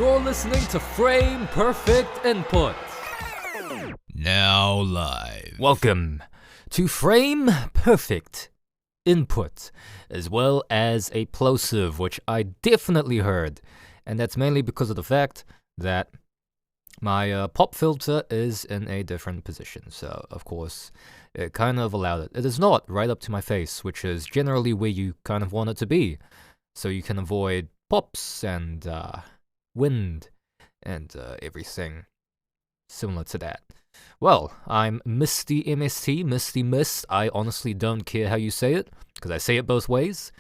You're listening to Frame Perfect Input. Now live. Welcome to Frame Perfect Input, as well as a plosive, which I definitely heard. And that's mainly because of the fact that my pop filter is in a different position. So, of course, it kind of allowed it. It is not right up to my face, which is generally where you kind of want it to be. So you can avoid pops and wind and everything similar to that. Well, I'm Misty MST, Misty Mist. I honestly don't care how you say it, because I say it both ways.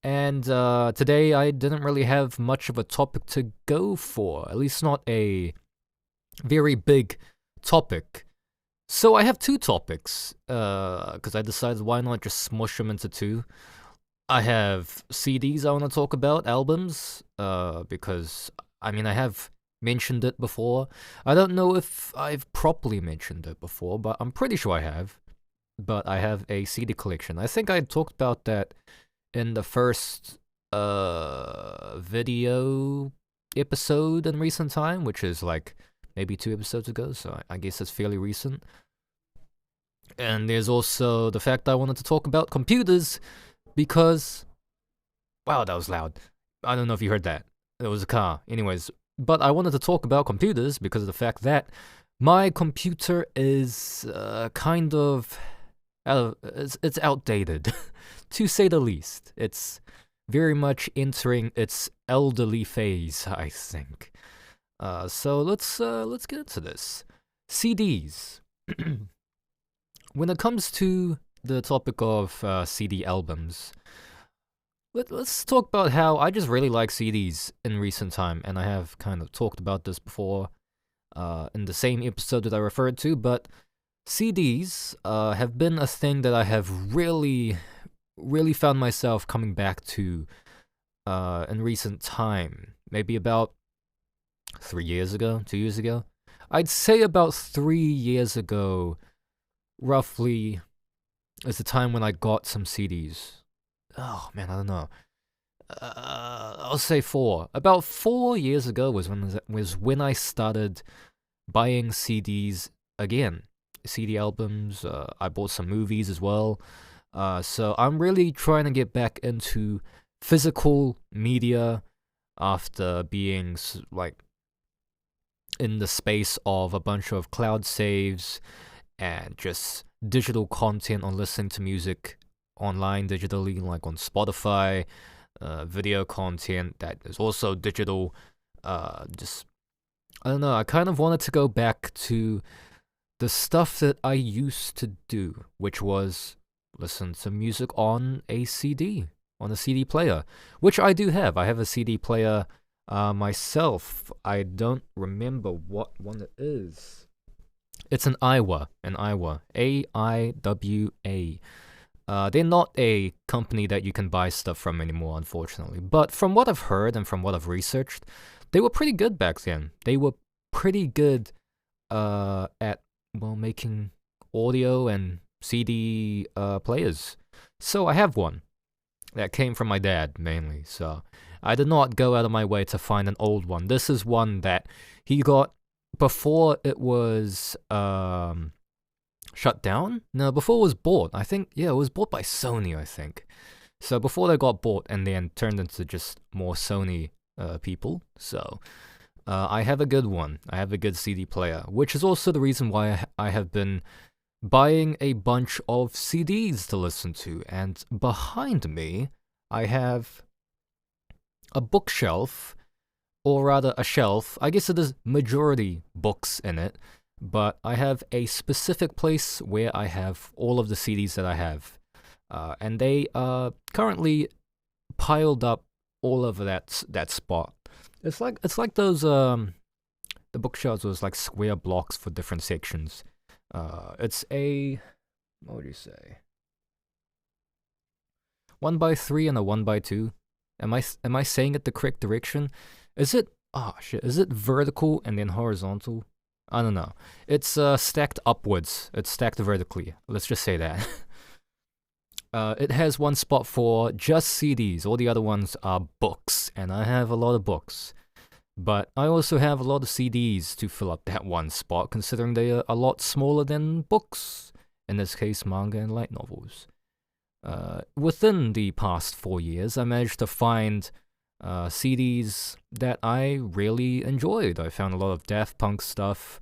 And today I didn't really have much of a topic to go for, at least not a very big topic. So I have two topics, because I decided why not just smush them into two. I have CDs I want to talk about, albums, because, I mean, I have mentioned it before. I don't know if I've properly mentioned it before, but I'm pretty sure I have. But I have a CD collection. I think I talked about that in the first video episode in recent time, which is like maybe 2 episodes ago, so I guess it's fairly recent. And there's also the fact I wanted to talk about computers, because, wow, that was loud. I don't know if you heard that. It was a car. Anyways, but I wanted to talk about computers because of the fact that my computer is kind of it's outdated, to say the least. It's very much entering its elderly phase, I think. So let's get into this. CDs. When it comes to the topic of CD albums, let's talk about how I just really like CDs in recent time, and I have kind of talked about this before in the same episode that I referred to, but CDs have been a thing that I have really found myself coming back to in recent time. Maybe about 3 years ago, 2 years ago. I'd say about 3 years ago, roughly, is the time when I got some CDs. Oh man, I don't know. I'll say 4. About 4 years ago was when I started buying CDs again. CD albums. I bought some movies as well. So I'm really trying to get back into physical media after being like in the space of a bunch of cloud saves and just digital content on listening to music online digitally, like on Spotify, video content that is also digital. Just, I don't know, I kind of wanted to go back to the stuff that I used to do, which was listen to music on a CD player, which I do have. I have a CD player myself. I don't remember what one it is. It's an Aiwa, AIWA. They're not a company that you can buy stuff from anymore, unfortunately. But from what I've heard and from what I've researched, they were pretty good back then. They were pretty good at, well, making audio and CD players. So I have one that came from my dad, mainly. So I did not go out of my way to find an old one. This is one that he got before it was shut down? No, before it was bought. I think, yeah, it was bought by Sony, I think. So before they got bought and then turned into just more Sony people. So I have a good one. I have a good CD player, which is also the reason why I have been buying a bunch of CDs to listen to. And behind me, I have a bookshelf, or rather a shelf. I guess it is majority books in it, but I have a specific place where I have all of the CDs that I have. And they are currently piled up all over that spot. It's like those the bookshelves was like square blocks for different sections. It's a, what would you say, 1x3 and a 1x2. Am I saying it the correct direction? Is it, oh shit, is it vertical and then horizontal? I don't know. It's stacked upwards. It's stacked vertically. Let's just say that. It has one spot for just CDs. All the other ones are books, and I have a lot of books. But I also have a lot of CDs to fill up that one spot, considering they are a lot smaller than books, in this case, manga and light novels. Within the past 4 years, I managed to find CDs that I really enjoyed. I found a lot of Daft Punk stuff.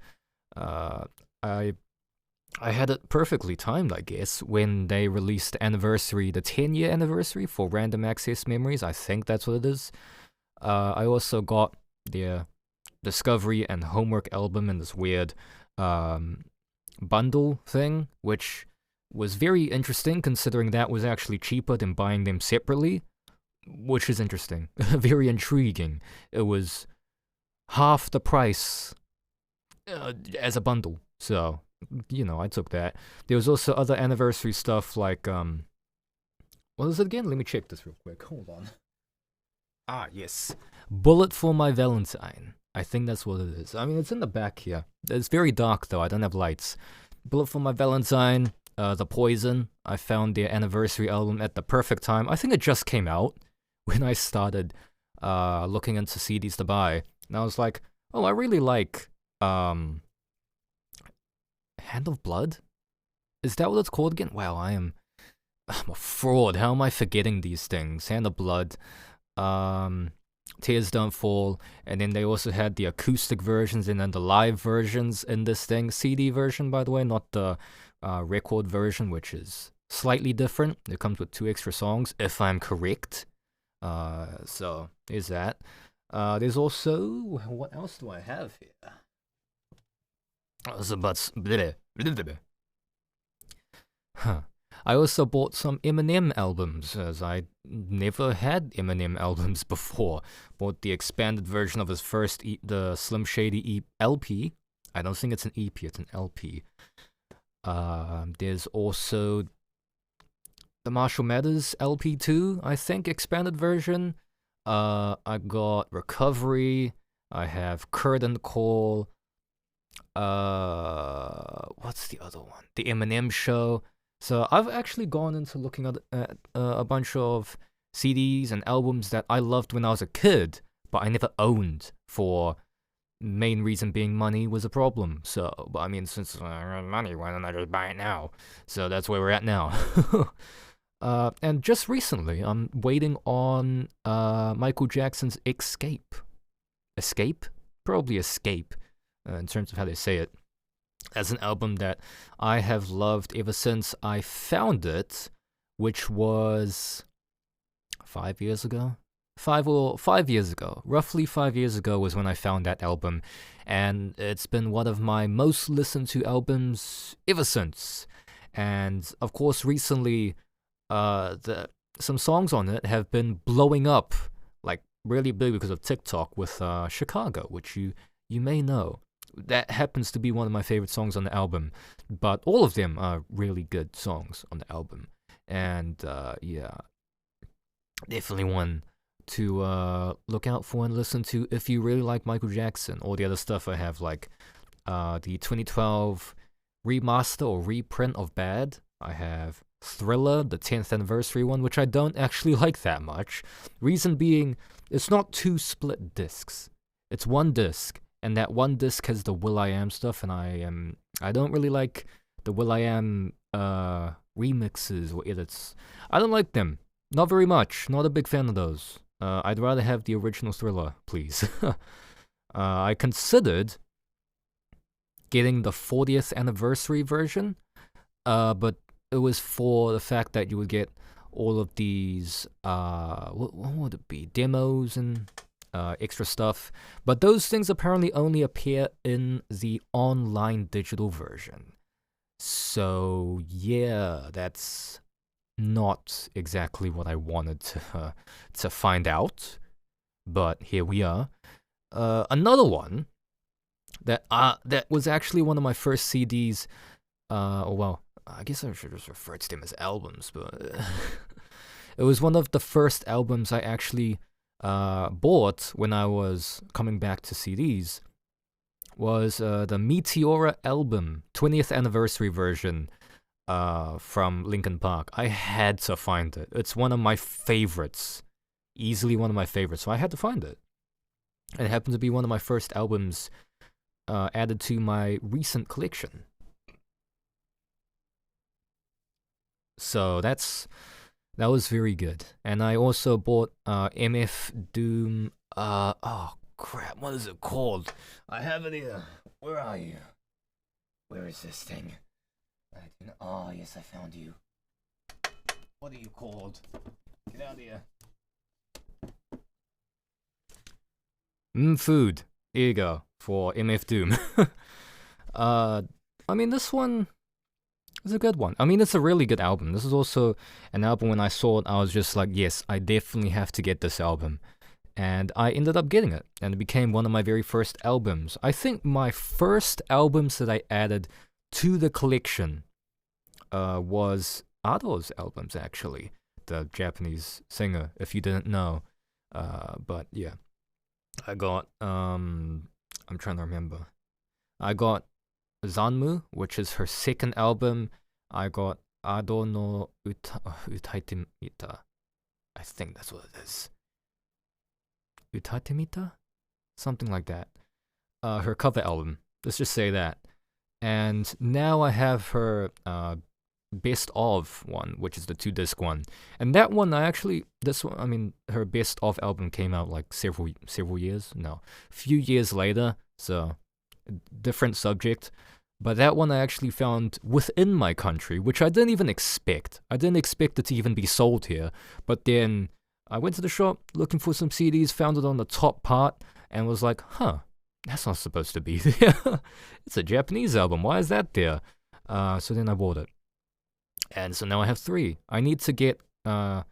I had it perfectly timed, I guess, when they released the 10-year anniversary for Random Access Memories. I think that's what it is. I also got their Discovery and Homework album in this weird bundle thing, which was very interesting considering that was actually cheaper than buying them separately, which is interesting. Very intriguing. It was half the price as a bundle, so, I took that. There was also other anniversary stuff like, what is it again? Let me check this real quick. Hold on. Ah, yes. Bullet for My Valentine. I think that's what it is. I mean, it's in the back here. It's very dark, though. I don't have lights. Bullet for My Valentine, The Poison. I found their anniversary album at the perfect time. I think it just came out when I started looking into CDs to buy. And I was like, oh, I really like Hand of Blood? Is that what it's called again? Wow, I'm a fraud. How am I forgetting these things? Hand of Blood. Tears Don't Fall, and then they also had the acoustic versions and then the live versions in this thing. CD version, by the way, not the record version, which is slightly different. It comes with 2 extra songs, if I'm correct. So there's that. There's also, what else do I have here? Huh. I also bought some Eminem albums, as I never had Eminem albums before. Bought the expanded version of his first, the Slim Shady LP. I don't think it's an EP, it's an LP. There's also the Marshall Mathers LP 2, I think, expanded version. I got Recovery. I have Curtain Call. What's the other one? The Eminem Show. So I've actually gone into looking at a bunch of CDs and albums that I loved when I was a kid, but I never owned, for main reason being money was a problem. So, but I mean, since I have money, why don't I just buy it now? So that's where we're at now. And just recently, I'm waiting on Michael Jackson's Escape. Escape? Probably Escape, in terms of how they say it. As an album that I have loved ever since I found it, which was 5 years ago? 5 years ago. Roughly 5 years ago was when I found that album, and it's been one of my most listened to albums ever since. And of course, recently, some songs on it have been blowing up, like really big because of TikTok with Chicago, which you may know. That happens to be one of my favorite songs on the album, but all of them are really good songs on the album. And yeah, definitely one to look out for and listen to if you really like Michael Jackson. All the other stuff I have, like the 2012 remaster or reprint of Bad. I have Thriller, the 10th anniversary one, which I don't actually like that much. Reason being, it's not 2 split discs. It's 1 disc. And that 1 disc has the will.i.am stuff, and I don't really like the will.i.am remixes or edits. I don't like them. Not very much. Not a big fan of those. I'd rather have the original Thriller, please. I considered getting the 40th anniversary version, but it was for the fact that you would get all of these, what would it be, demos and extra stuff, but those things apparently only appear in the online digital version. So yeah, that's not exactly what I wanted to find out, but here we are. Another one that was actually one of my first CDs. Well, I guess I should just refer to them as albums, but it was one of the first albums I actually bought when I was coming back to CDs. Was the Meteora album 20th anniversary version from Linkin Park. I had to find it. It's one of my favorites, easily one of my favorites, so I had to find it. It happened to be one of my first albums added to my recent collection. So that was very good. And I also bought MF Doom. Oh crap! What is it called? I have it here. Where are you? Where is this thing? Oh yes, I found you. What are you called? Get out of here. Food. Here you go for MF Doom. I mean, this one is a good one. I mean, it's a really good album. This is also an album when I saw it, I was just like, yes, I definitely have to get this album. And I ended up getting it, and it became one of my very first albums. I think my first albums that I added to the collection was Ado's albums, actually. The Japanese singer, if you didn't know. But yeah. I got, I'm trying to remember. I got Zanmu, which is her second album. I got Ado no Utaite Mita. I think that's what it is. Utaite Mita? Something like that. Her cover album. Let's just say that. And now I have her best of one, which is the 2-disc one. And that one, her best of album came out like several years, a few years later, so different subject. But that one I actually found within my country, which I didn't even expect. I didn't expect it to even be sold here. But then I went to the shop looking for some CDs, found it on the top part, and was like, huh, that's not supposed to be there. It's a Japanese album, why is that there? So then I bought it. And so now I have 3. I need to get, oh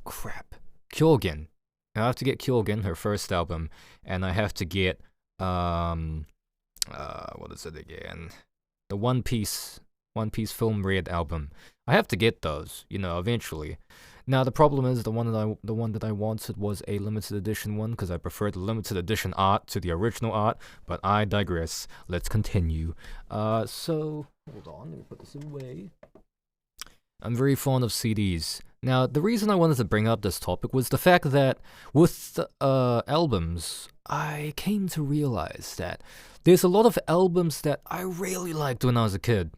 crap, Kyogen. I have to get Kyogen, her first album, and I have to get, what is it again? The One Piece Film Red album. I have to get those, eventually. Now the problem is the one that I wanted was a limited edition one because I prefer the limited edition art to the original art. But I digress. Let's continue. So hold on, let me put this away. I'm very fond of CDs. Now, the reason I wanted to bring up this topic was the fact that with albums, I came to realize that there's a lot of albums that I really liked when I was a kid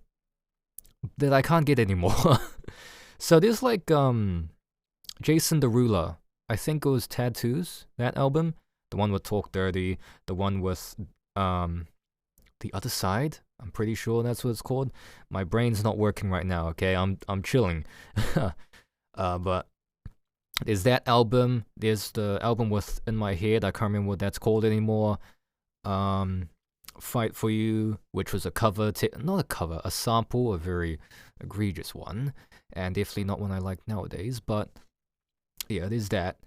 that I can't get anymore. So there's like Jason Derulo. I think it was Tattoos, that album. The one with Talk Dirty, the one with The Other Side. I'm pretty sure that's what it's called. My brain's not working right now, okay? I'm chilling. But there's that album. There's the album with In My Head. I can't remember what that's called anymore. Fight For You, which was a cover. Not a cover, a sample, a very egregious one. And definitely not one I like nowadays. But yeah, there's that.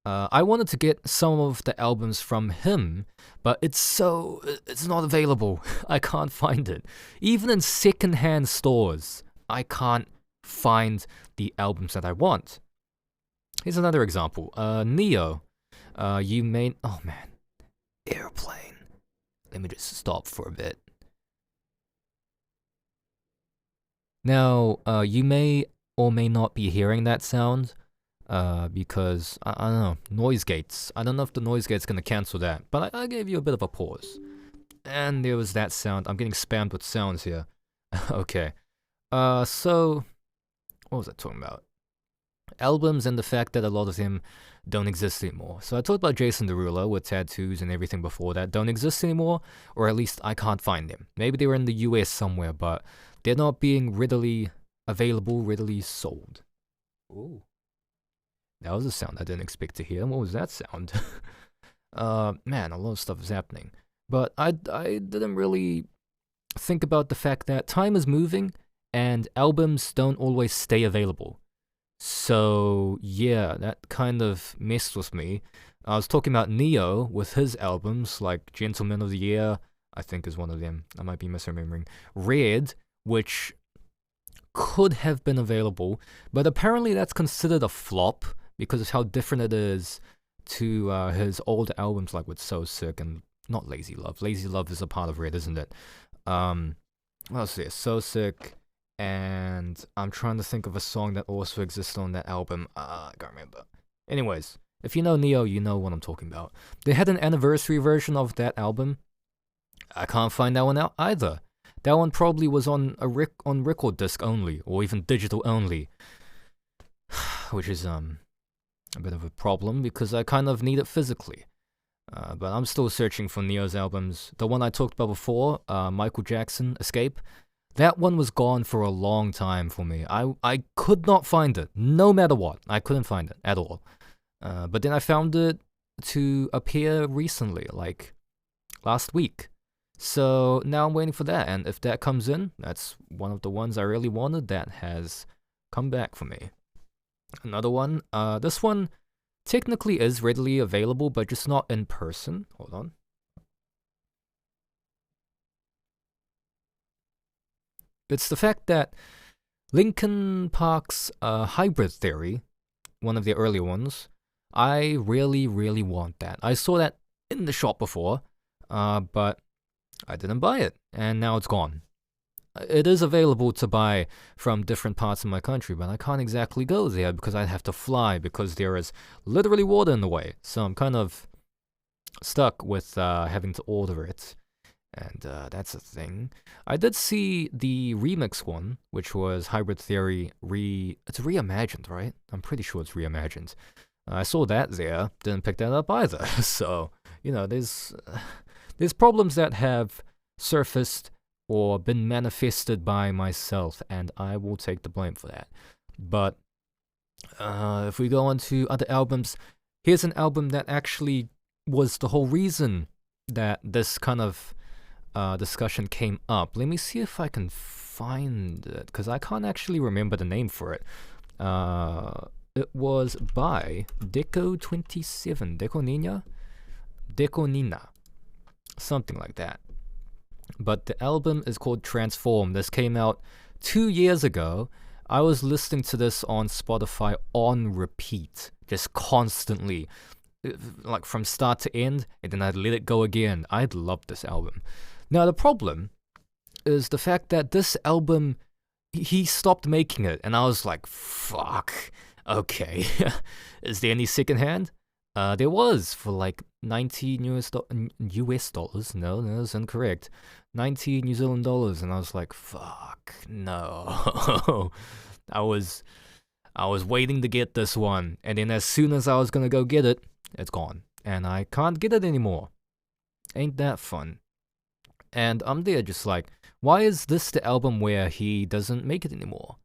I wanted to get some of the albums from him, but it's not available. I can't find it. Even in secondhand stores, I can't find the albums that I want. Here's another example. Neo. Oh man. Airplane. Let me just stop for a bit. Now, you may or may not be hearing that sound. Because, I don't know, noise gates. I don't know if the noise gate's gonna cancel that, but I gave you a bit of a pause. And there was that sound. I'm getting spammed with sounds here. Okay. So, what was I talking about? Albums and the fact that a lot of them don't exist anymore. So I talked about Jason Derulo with Tattoos and everything before that don't exist anymore, or at least I can't find them. Maybe they were in the US somewhere, but they're not being readily available, readily sold. Ooh. That was a sound I didn't expect to hear. What was that sound? Man, a lot of stuff is happening. But I didn't really think about the fact that time is moving and albums don't always stay available. So, yeah, that kind of messed with me. I was talking about Neo with his albums, like Gentleman of the Year, I think is one of them. I might be misremembering. Red, which could have been available, but apparently that's considered a flop because of how different it is to his old albums, like with So Sick and not Lazy Love. Lazy Love is a part of Red, isn't it? What else is there? So Sick, and I'm trying to think of a song that also exists on that album. I can't remember. Anyways, If you know Neo, you know what I'm talking about. They had an anniversary version of that album. I can't find that one out either. That one probably was on record disc only, or even digital only, which is a bit of a problem because I kind of need it physically. But I'm still searching for Neo's albums. The one I talked about before, Michael Jackson, Escape, that one was gone for a long time for me. I could not find it, no matter what. I couldn't find it at all. But then I found it to appear recently, like last week. So now I'm waiting for that, and if that comes in, that's one of the ones I really wanted that has come back for me. Another one, this one technically is readily available, but just not in person. Hold on. It's the fact that Linkin Park's Hybrid Theory, one of the earlier ones, I really, really want that. I saw that in the shop before, but I didn't buy it, and now it's gone. It is available to buy from different parts of my country, but I can't exactly go there because I'd have to fly because there is literally water in the way. So I'm kind of stuck with having to order it, and that's a thing. I did see the remix one, which was Hybrid Theory It's reimagined, right? I'm pretty sure it's reimagined. I saw that there, didn't pick that up either. So, there's problems that have surfaced or been manifested by myself, and I will take the blame for that. But if we go on to other albums, here's an album that actually was the whole reason that this kind of discussion came up. Let me see if I can find it, because I can't actually remember the name for it. It was by Deco27, Deco Nina, something like that. But the album is called Transform. This came out 2 years ago. I was listening to this on Spotify on repeat, just constantly, like from start to end, and then I'd let it go again. I'd loved this album. Now, the problem is the fact that this album, he stopped making it, and I was like, fuck, okay. Is there any secondhand? There was for like 90 US dollars. No, that's incorrect. 90 New Zealand dollars, and I was like, fuck, no. I was waiting to get this one, and then as soon as I was gonna go get it, it's gone, and I can't get it anymore. Ain't that fun? And I'm there just like, why is this the album where he doesn't make it anymore?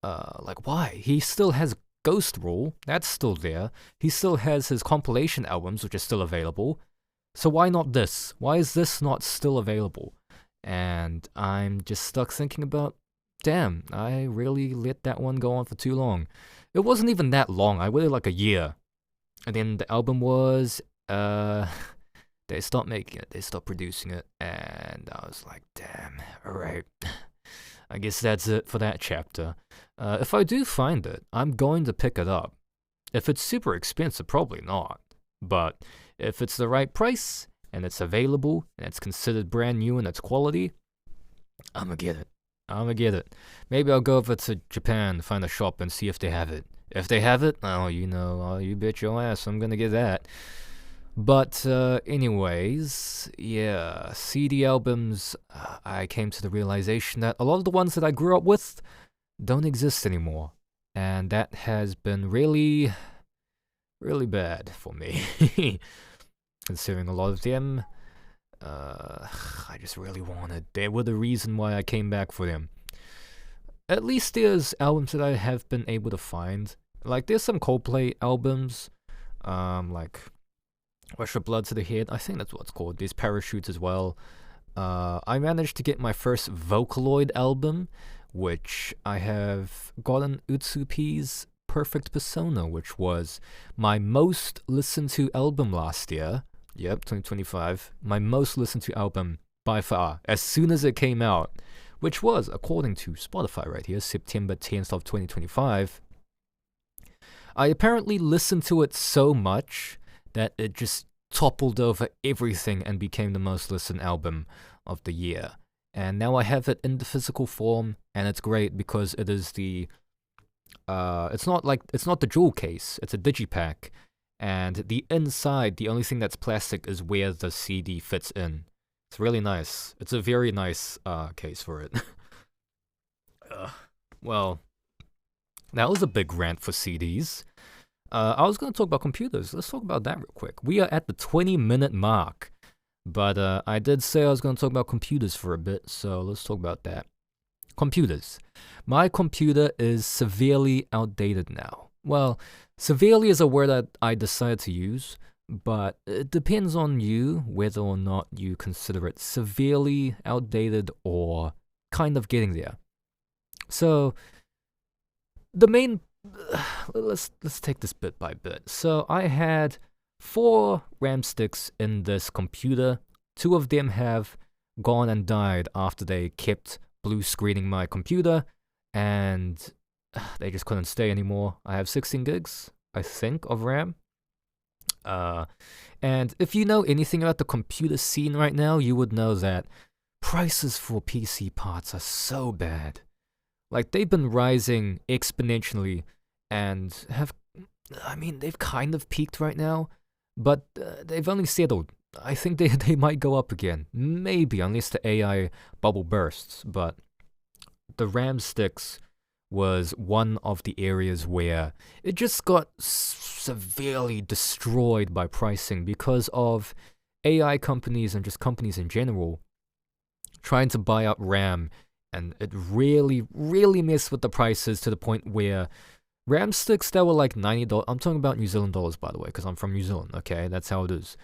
Like, why? He still has Ghost Rule, that's still there. He still has his compilation albums, which are still available. So why not this? Why is this not still available? And I'm just stuck thinking about, damn, I really let that one go on for too long. It wasn't even that long. I waited like a year. And then the album was, they stopped making it. They stopped producing it. And I was like, damn, alright. I guess that's it for that chapter. If I do find it, I'm going to pick it up. If it's super expensive, probably not. But if it's the right price, and it's available, and it's considered brand new in its quality, I'm gonna get it. Maybe I'll go over to Japan, find a shop, and see if they have it. If they have it, you bet your ass, I'm gonna get that. But anyways, yeah, CD albums, I came to the realization that a lot of the ones that I grew up with don't exist anymore. And that has been really, really bad for me. Considering a lot of them, I just really wanted. They were the reason why I came back for them. At least there's albums that I have been able to find. Like, there's some Coldplay albums, like Rush of Blood to the Head, I think that's what it's called. There's Parachutes as well. I managed to get my first Vocaloid album, which I have gotten Utsupi's Perfect Persona, which was my most listened to album last year. Yep, 2025. My most listened to album by far, as soon as it came out, which was, according to Spotify right here, September 10th of 2025. I apparently listened to it so much that it just toppled over everything and became the most listened album of the year. And now I have it in the physical form, and it's great because it is the it's not the jewel case, it's a digipack, and the inside, the only thing that's plastic is where the CD fits in. It's really nice. It's a very nice case for it. Well, that was a big rant for CDs. I was going to talk about computers. Let's talk about that real quick. We are at the 20-minute mark, but I did say I was going to talk about computers for a bit, so let's talk about that. Computers. My computer is severely outdated now. Well, severely is a word that I decided to use, but it depends on you whether or not you consider it severely outdated or kind of getting there. So, the main... let's take this bit by bit. So, I had 4 RAM sticks in this computer. 2 of them have gone and died after they kept blue screening my computer, and they just couldn't stay anymore. I have 16 gigs, I think, of RAM. And if you know anything about the computer scene right now, you would know that prices for PC parts are so bad. Like, they've been rising exponentially and they've kind of peaked right now, but they've only settled. I think they might go up again. Maybe, unless the AI bubble bursts. But the RAM sticks was one of the areas where it just got severely destroyed by pricing because of AI companies and just companies in general trying to buy up RAM. And it really, really messed with the prices to the point where RAM sticks that were like $90, I'm talking about New Zealand dollars, by the way, because I'm from New Zealand, okay? That's how it is.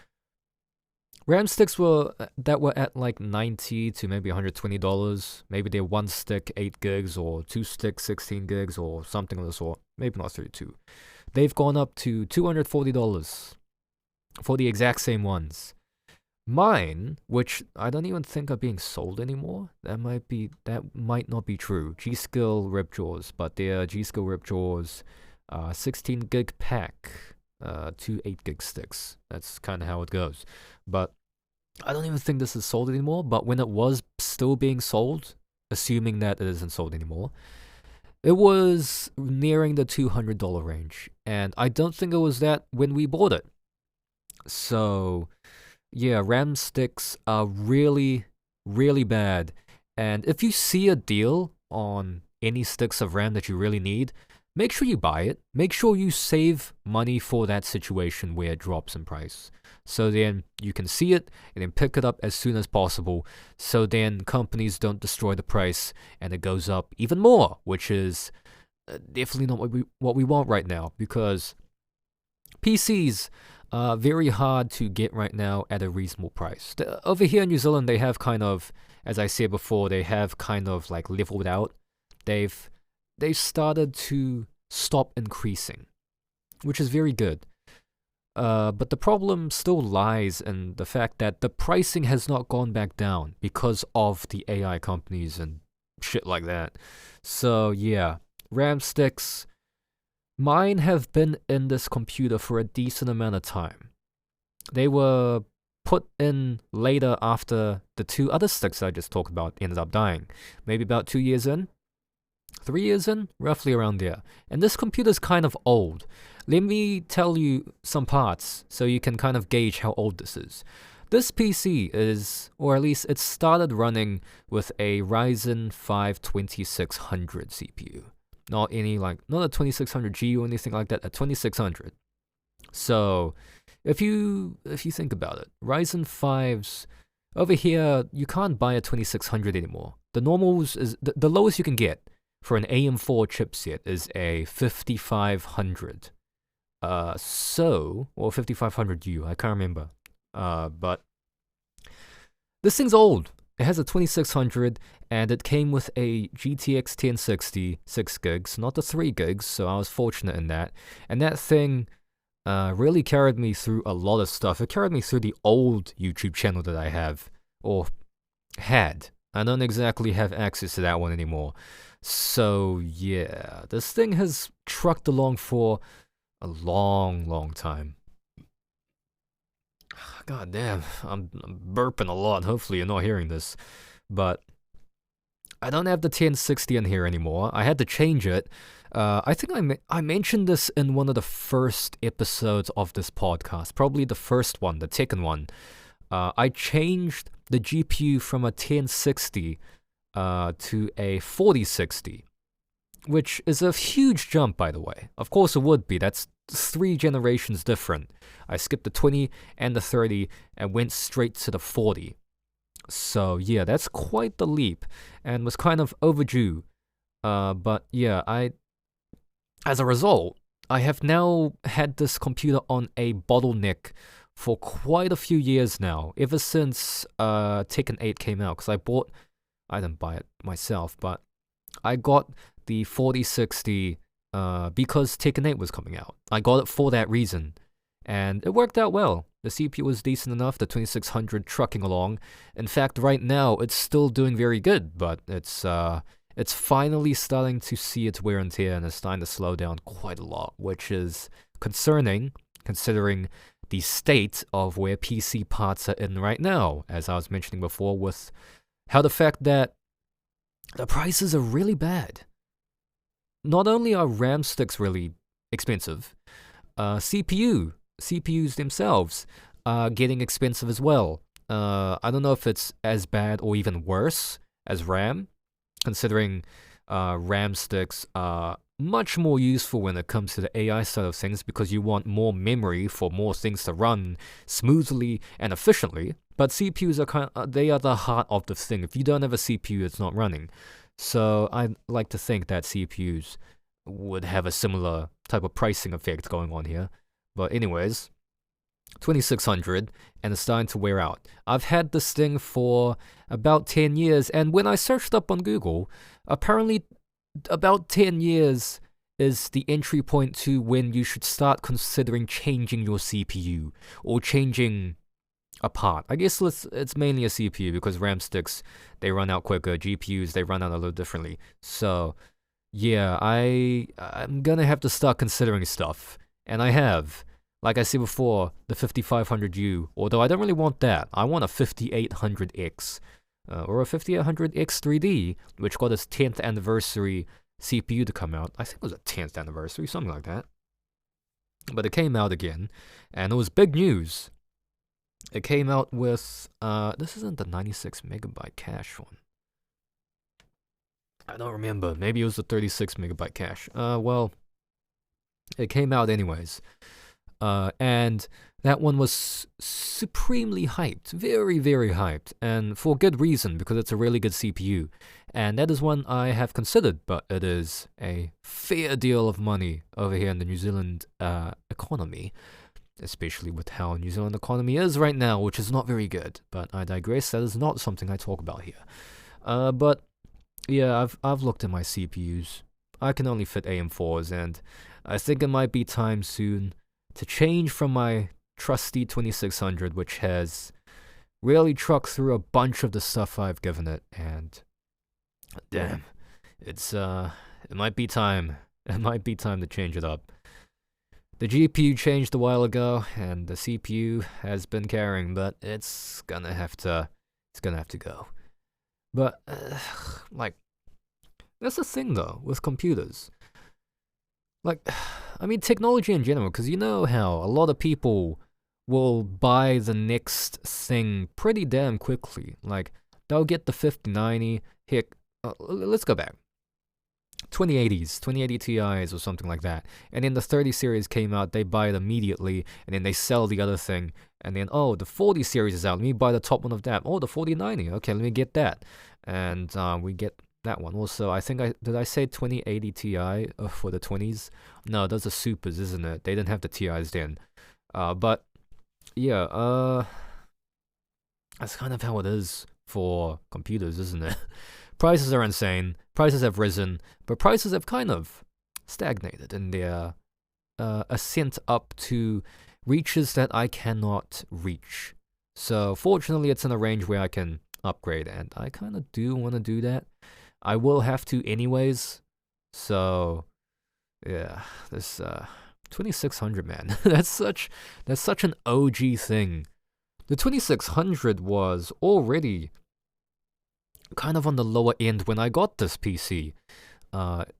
RAM sticks that were at like $90 to maybe $120. Maybe they're 1 stick 8 gigs or 2 sticks 16 gigs or something of the sort. Maybe not 32. They've gone up to $240 for the exact same ones. Mine, which I don't even think are being sold anymore. That might not be true. G.Skill Ripjaws, but they're G.Skill Ripjaws 16 gig pack. 2 8 gig sticks. That's kind of how it goes. But I don't even think this is sold anymore. But when it was still being sold, assuming that it isn't sold anymore, it was nearing the $200 range. And I don't think it was that when we bought it. So, yeah, RAM sticks are really, really bad. And if you see a deal on any sticks of RAM that you really need, make sure you buy it. Make sure you save money for that situation where it drops in price. So then you can see it and then pick it up as soon as possible. So then companies don't destroy the price and it goes up even more, which is definitely not what we want right now, because PCs are very hard to get right now at a reasonable price. Over here in New Zealand, they have kind of, as I said before, they have kind of like leveled out. They've started to stop increasing, which is very good. But the problem still lies in the fact that the pricing has not gone back down because of the AI companies and shit like that. So yeah, RAM sticks. Mine have been in this computer for a decent amount of time. They were put in later after the 2 other sticks I just talked about ended up dying. Maybe about 2 years in. 3 years in? Roughly around there. And this computer's kind of old. Let me tell you some parts so you can kind of gauge how old this is. This PC is, or at least it started running with a Ryzen 5 2600 CPU. Not a 2600G or anything like that, a 2600. So, if you think about it, Ryzen 5s, over here, you can't buy a 2600 anymore. The normals is, the lowest you can get for an AM4 chipset is a 5500. Or 5500U, I can't remember. But this thing's old. It has a 2600, and it came with a GTX 1060, 6 gigs, not the 3 gigs, so I was fortunate in that. And that thing really carried me through a lot of stuff. It carried me through the old YouTube channel that I have, or had. I don't exactly have access to that one anymore. So yeah, this thing has trucked along for a long, long time. God damn, I'm burping a lot. Hopefully you're not hearing this. But I don't have the 1060 in here anymore. I had to change it. I think I mentioned this in one of the first episodes of this podcast, probably the first one, the Tekken one. I changed the GPU from a 1060 to a 4060, which is a huge jump, by the way. Of course it would be. That's 3 generations different. I skipped the 20 and the 30 and went straight to the 40. So yeah, that's quite the leap and was kind of overdue. But yeah, as a result, I have now had this computer on a bottleneck for quite a few years now, ever since Tekken 8 came out, because I didn't buy it myself, but I got the 4060 because Tekken 8 was coming out. I got it for that reason, and it worked out well. The CPU was decent enough, the 2600 trucking along. In fact, right now, it's still doing very good, but it's finally starting to see its wear and tear, and it's starting to slow down quite a lot, which is concerning, considering the state of where PC parts are in right now, as I was mentioning before, with how the fact that the prices are really bad. Not only are RAM sticks really expensive, CPUs themselves are getting expensive as well. I don't know if it's as bad or even worse as RAM, considering RAM sticks are much more useful when it comes to the AI side of things, because you want more memory for more things to run smoothly and efficiently. But CPUs are they are the heart of the thing. If you don't have a CPU, it's not running. So I like to think that CPUs would have a similar type of pricing effect going on here. But anyways, 2600, and it's starting to wear out. I've had this thing for about 10 years, and when I searched up on Google, apparently about 10 years is the entry point to when you should start considering changing your CPU or changing a part. I guess it's mainly a CPU, because RAM sticks, they run out quicker. GPUs, they run out a little differently. So yeah, I'm gonna have to start considering stuff, and I have. Like I said before, the 5500U, although I don't really want that. I want a 5800X or a 5800X 3D, which got its 10th anniversary CPU to come out. I think it was a 10th anniversary, something like that. But it came out again, and it was big news. It came out with, this isn't the 96 megabyte cache one. I don't remember. Maybe it was the 36 megabyte cache. Well, it came out anyways. And that one was supremely hyped, very, very hyped, and for good reason, because it's a really good CPU. And that is one I have considered, but it is a fair deal of money over here in the New Zealand economy, especially with how New Zealand economy is right now, which is not very good. But I digress. That is not something I talk about here. But yeah, I've looked at my CPUs. I can only fit AM4s, and I think it might be time soon to change from my trusty 2600, which has really trucked through a bunch of the stuff I've given it, and damn, it might be time. It might be time to change it up. The GPU changed a while ago, and the CPU has been carrying, but it's gonna have to go. But like, that's the thing though with computers. Like, I mean, technology in general, because you know how a lot of people will buy the next thing pretty damn quickly. Like, they'll get the 5090, heck, let's go back. 2080s, 2080 Ti's or something like that. And then the 30 series came out, they buy it immediately, and then they sell the other thing. And then, oh, the 40 series is out, let me buy the top one of that. Oh, the 4090, okay, let me get that. And we get that one. Also, I think did I say 2080 Ti for the 20s? No, those are supers, isn't it? They didn't have the Ti's then. But yeah, that's kind of how it is for computers, isn't it? Prices are insane. Prices have risen, but prices have kind of stagnated in their ascent up to reaches that I cannot reach. So fortunately, it's in a range where I can upgrade, and I kind of do want to do that. I will have to anyways. So yeah, this 2600, man. that's such an OG thing. The 2600 was already kind of on the lower end when I got this PC.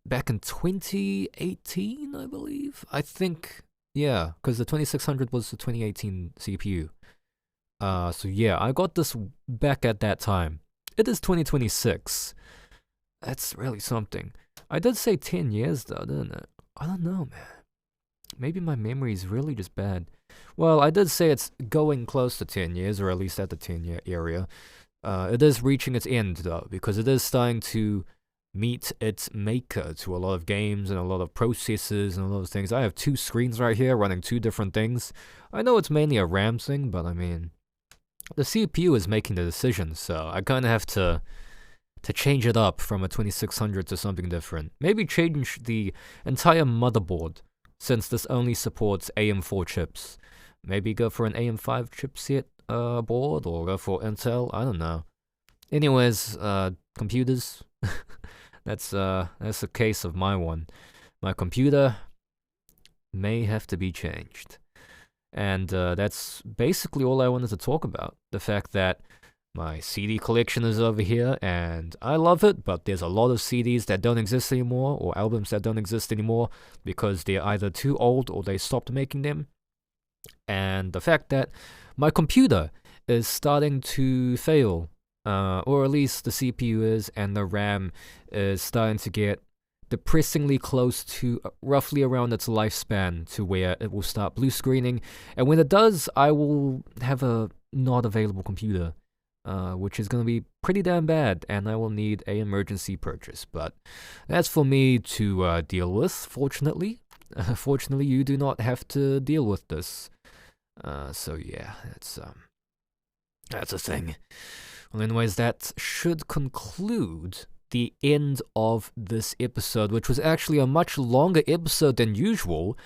back in 2018, I believe. I think, yeah, because the 2600 was the 2018 CPU. So yeah, I got this back at that time. It is 2026. That's really something. I did say 10 years though, didn't it? I don't know, man. Maybe my memory is really just bad. Well, I did say it's going close to 10 years, or at least at the 10-year area. It is reaching its end though, because it is starting to meet its maker to a lot of games and a lot of processors and a lot of things. I have two screens right here running two different things. I know it's mainly a RAM thing, but I mean, the CPU is making the decision, so I kind of have to change it up from a 2600 to something different. Maybe change the entire motherboard, since this only supports AM4 chips. Maybe go for an AM5 chipset board, or go for Intel. I don't know. Anyways, computers. That's a case of my one. My computer may have to be changed. And that's basically all I wanted to talk about. The fact that my CD collection is over here, and I love it, but there's a lot of CDs that don't exist anymore, or albums that don't exist anymore, because they're either too old or they stopped making them. And the fact that my computer is starting to fail, or at least the CPU is, and the RAM is starting to get depressingly close to roughly around its lifespan, to where it will start blue screening, and when it does, I will have a not available computer, which is going to be pretty damn bad, and I will need an emergency purchase. But that's for me to deal with, fortunately. Fortunately, you do not have to deal with this. So yeah, that's a thing. Well, anyways, that should conclude the end of this episode, which was actually a much longer episode than usual.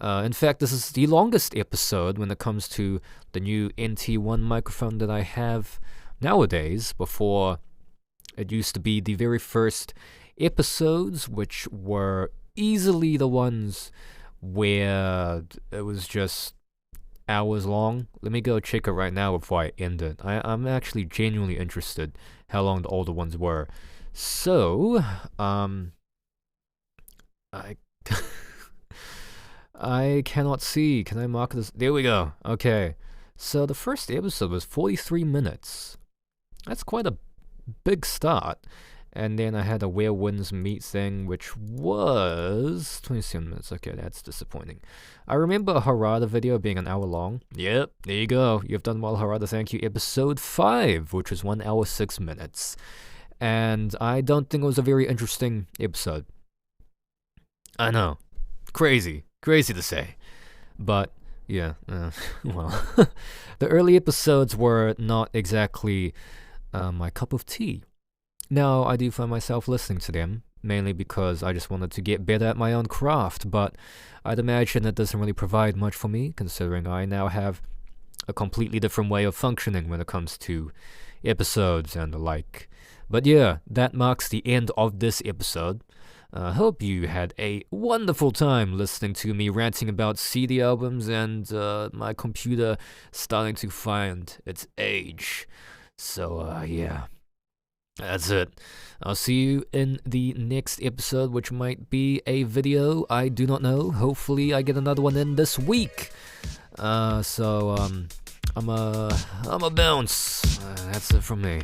In fact, this is the longest episode when it comes to the new NT1 microphone that I have nowadays. Before, it used to be the very first episodes, which were easily the ones where it was just hours long. Let me go check it right now before I end it. I'm actually genuinely interested how long the older ones were. So, I cannot see. Can I mark this? There we go. Okay. So the first episode was 43 minutes. That's quite a big start. And then I had a Where Winds Meet thing, which was 27 minutes. Okay, that's disappointing. I remember a Harada video being an hour long. Yep, there you go. You've done well, Harada. Thank you. Episode 5, which was 1 hour 6 minutes. And I don't think it was a very interesting episode. I know. Crazy to say. But, yeah, well, the early episodes were not exactly my cup of tea. Now, I do find myself listening to them, mainly because I just wanted to get better at my own craft, but I'd imagine it doesn't really provide much for me, considering I now have a completely different way of functioning when it comes to episodes and the like. But yeah, that marks the end of this episode. Hope you had a wonderful time listening to me ranting about CD albums and my computer starting to find its age. So, yeah. That's it. I'll see you in the next episode, which might be a video. I do not know. Hopefully I get another one in this week. I'm a bounce. That's it from me.